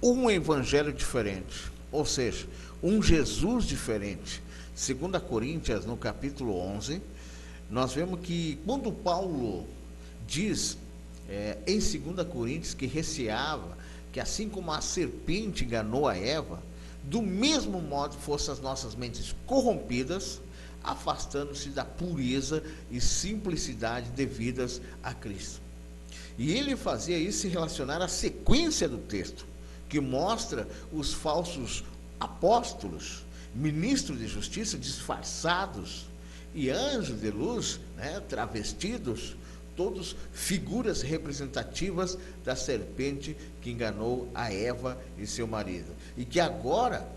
um evangelho diferente, ou seja, um Jesus diferente. 2 Coríntios, no capítulo 11, nós vemos que quando Paulo diz em 2 Coríntios que receava que assim como a serpente enganou a Eva, do mesmo modo fossem as nossas mentes corrompidas, afastando-se da pureza e simplicidade devidas a Cristo. E ele fazia isso se relacionar à sequência do texto, que mostra os falsos apóstolos, ministros de justiça disfarçados e anjos de luz, travestidos, todos figuras representativas da serpente que enganou a Eva e seu marido. E que agora,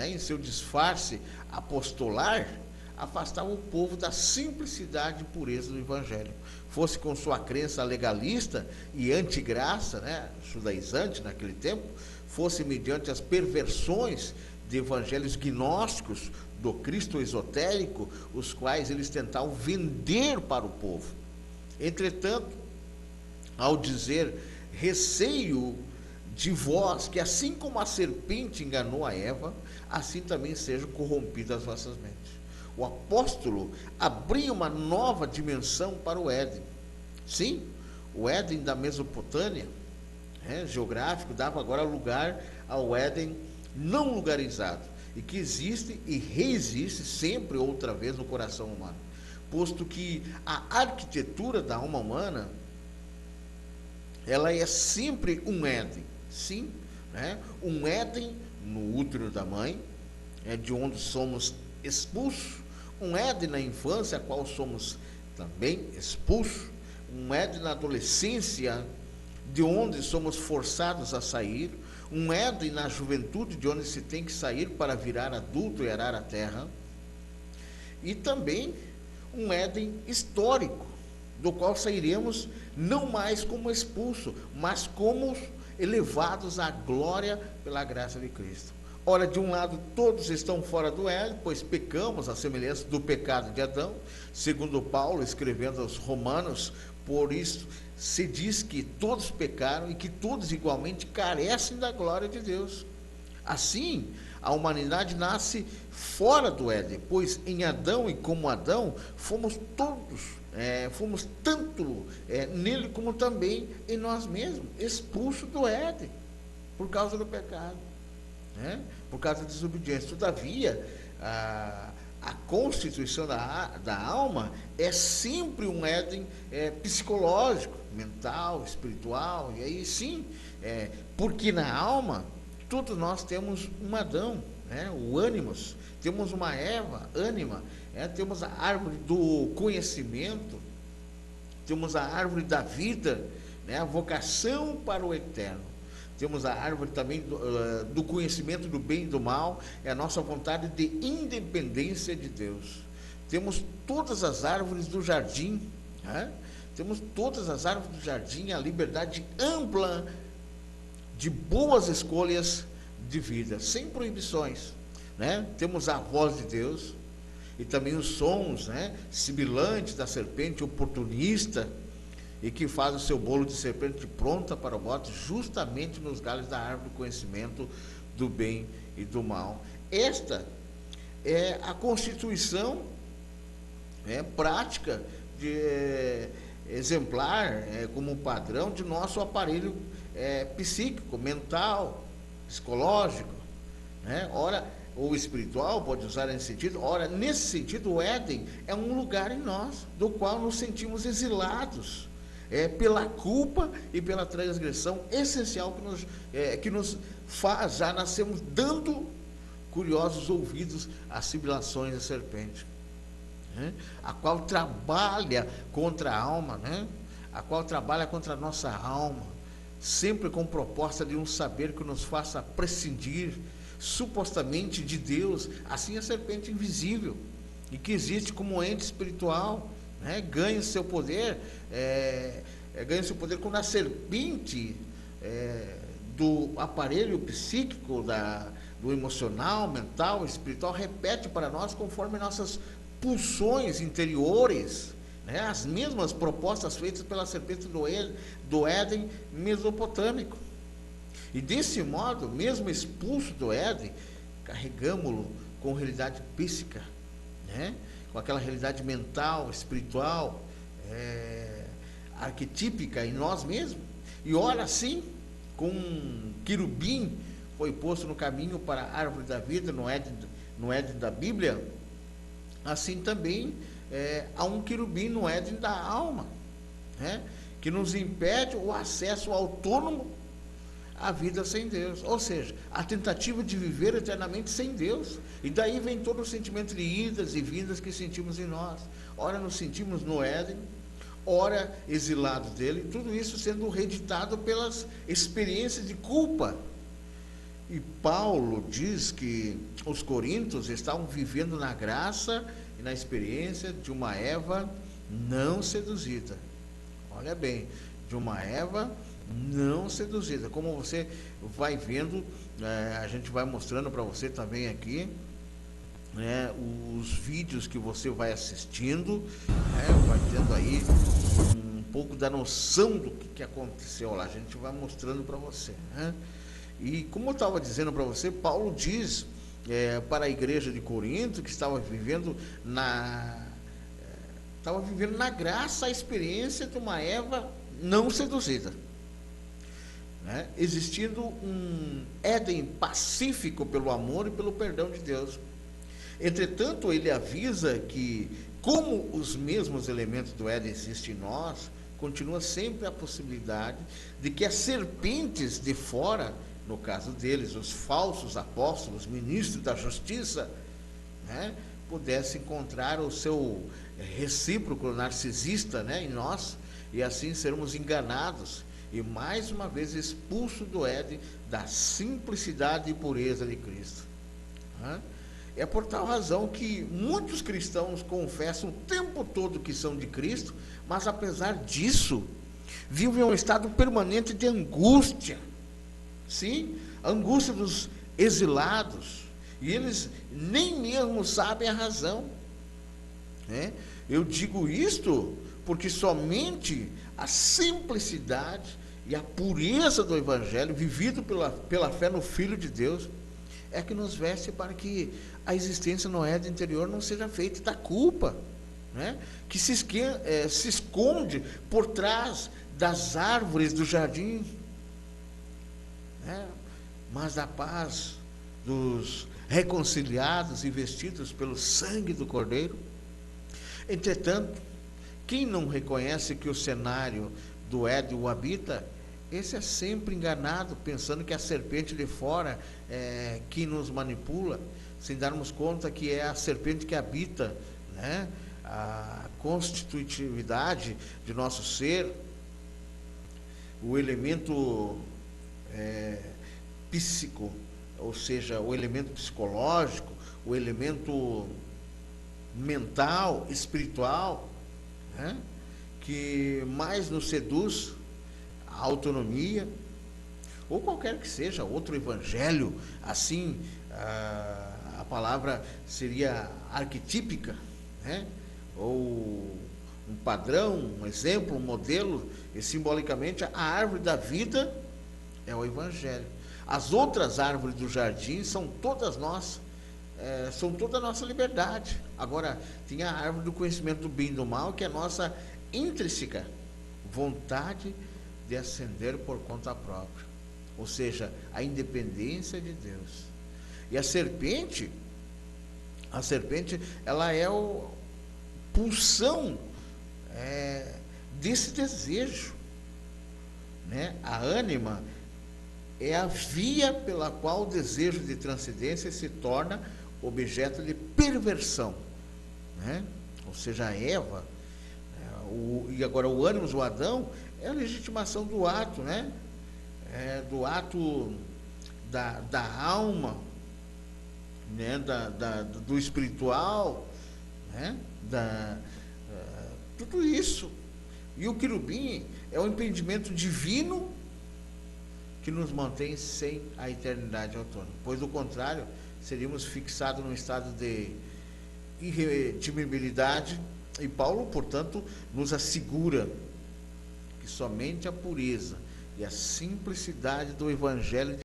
em seu disfarce apostolar, afastava o povo da simplicidade e pureza do Evangelho. Fosse com sua crença legalista e antigraça, judaizante naquele tempo, fosse mediante as perversões de evangelhos gnósticos do Cristo esotérico, os quais eles tentavam vender para o povo. Entretanto, ao dizer receio de vós, que assim como a serpente enganou a Eva, assim também sejam corrompidas as vossas mentes. O apóstolo abria uma nova dimensão para o Éden. Sim, o Éden da Mesopotâmia, geográfico, dava agora lugar ao Éden não lugarizado, e que existe e reexiste sempre outra vez no coração humano, posto que a arquitetura da alma humana, ela é sempre um Éden, sim, um Éden no útero da mãe, de onde somos expulsos, um Éden na infância, a qual somos também expulsos, um Éden na adolescência, de onde somos forçados a sair, um Éden na juventude, de onde se tem que sair para virar adulto e arar a terra, e também um Éden histórico, do qual sairemos não mais como expulsos, mas como elevados à glória pela graça de Cristo. Ora, de um lado, todos estão fora do Éden, pois pecamos à semelhança do pecado de Adão, segundo Paulo, escrevendo aos Romanos, por isso se diz que todos pecaram e que todos igualmente carecem da glória de Deus. Assim, a humanidade nasce fora do Éden, pois em Adão e como Adão, fomos todos, fomos tanto nele como também em nós mesmos, expulsos do Éden, por causa do pecado, por causa da desobediência. Todavia, a constituição da alma é sempre um Éden psicológico, mental, espiritual, e aí sim, porque na alma, todos nós temos um Adão, o ânimos, temos uma Eva, ânima, temos a árvore do conhecimento, temos a árvore da vida, a vocação para o eterno. Temos a árvore também do conhecimento do bem e do mal, é a nossa vontade de independência de Deus. Temos todas as árvores do jardim, temos todas as árvores do jardim, a liberdade ampla de boas escolhas de vida, sem proibições. Temos a voz de Deus e também os sons sibilantes da serpente oportunista, e que faz o seu bolo de serpente pronta para o bote, justamente nos galhos da árvore do conhecimento do bem e do mal. Esta é a constituição prática, exemplar, como padrão de nosso aparelho psíquico, mental, psicológico, ora, ou espiritual, pode usar nesse sentido. Ora, nesse sentido, o Éden é um lugar em nós, do qual nos sentimos exilados, pela culpa e pela transgressão essencial que nos faz, já nascemos dando curiosos ouvidos às sibilações da serpente, a qual trabalha contra a alma, a qual trabalha contra a nossa alma, sempre com proposta de um saber que nos faça prescindir supostamente de Deus. Assim a serpente invisível, e que existe como ente espiritual, ganha seu poder, quando a serpente do aparelho psíquico, do emocional, mental, espiritual, repete para nós conforme nossas pulsões interiores, as mesmas propostas feitas pela serpente do Éden mesopotâmico. E desse modo, mesmo expulso do Éden, carregamos-lo com realidade psíquica, né? Com aquela realidade mental, espiritual, arquetípica em nós mesmos. E ora assim, com um querubim foi posto no caminho para a árvore da vida, no Éden da Bíblia, assim também há um querubim no Éden da alma, né? Que nos impede o acesso autônomo à vida sem Deus, ou seja, a tentativa de viver eternamente sem Deus. E daí vem todo o sentimento de idas e vindas que sentimos em nós. Ora nos sentimos no Éden, ora exilados dele, tudo isso sendo reeditado pelas experiências de culpa. E Paulo diz que os coríntios estavam vivendo na graça e na experiência de uma Eva não seduzida. Olha bem, de uma Eva não seduzida. Como você vai vendo, a gente vai mostrando para você também aqui, né, os vídeos que você vai assistindo, né, vai tendo aí um pouco da noção do que aconteceu lá. A gente vai mostrando para você, né? E como eu estava dizendo para você, Paulo diz para a igreja de Corinto que estava vivendo na graça a experiência de uma Eva não seduzida, né? Existindo um Éden pacífico pelo amor e pelo perdão de Deus. Entretanto, ele avisa que, como os mesmos elementos do Éden existem em nós, continua sempre a possibilidade de que as serpentes de fora, no caso deles, os falsos apóstolos, ministros da justiça, né, pudessem encontrar o seu recíproco narcisista, né, em nós, e assim sermos enganados e mais uma vez expulsos do Éden da simplicidade e pureza de Cristo, né? É por tal razão que muitos cristãos confessam o tempo todo que são de Cristo, mas apesar disso, vivem um estado permanente de angústia. Sim, a angústia dos exilados, e eles nem mesmo sabem a razão, né? Eu digo isto porque somente a simplicidade e a pureza do Evangelho, vivido pela fé no Filho de Deus, é que nos veste para que a existência no Éden interior não seja feita da culpa, né? Que se esconde por trás das árvores do jardim, né? Mas da paz dos reconciliados e vestidos pelo sangue do Cordeiro. Entretanto, quem não reconhece que o cenário do Éden o habita, esse é sempre enganado, pensando que a serpente de fora é que nos manipula, sem darmos conta que é a serpente que habita, né, a constitutividade de nosso ser, o elemento psíquico, ou seja, o elemento psicológico, o elemento mental, espiritual, né, que mais nos seduz, a autonomia, ou qualquer que seja outro evangelho, assim, a palavra seria arquetípica, né? Ou um padrão, um exemplo, um modelo, e simbolicamente a árvore da vida é o evangelho. As outras árvores do jardim são todas nossas, são toda a nossa liberdade. Agora, tem a árvore do conhecimento do bem e do mal, que é a nossa intrínseca vontade de ascender por conta própria, ou seja, a independência de Deus. E a serpente, ela é a pulsão desse desejo, né? A ânima é a via pela qual o desejo de transcendência se torna objeto de perversão, né? Ou seja, a Eva, e agora o ânimos, o Adão, é a legitimação do ato, né? Do ato da alma, né? Do espiritual, né? Tudo isso. E o querubim é o impedimento divino que nos mantém sem a eternidade autônoma, pois do contrário, seríamos fixados num estado de irredimibilidade, e Paulo, portanto, nos assegura que somente a pureza e a simplicidade do Evangelho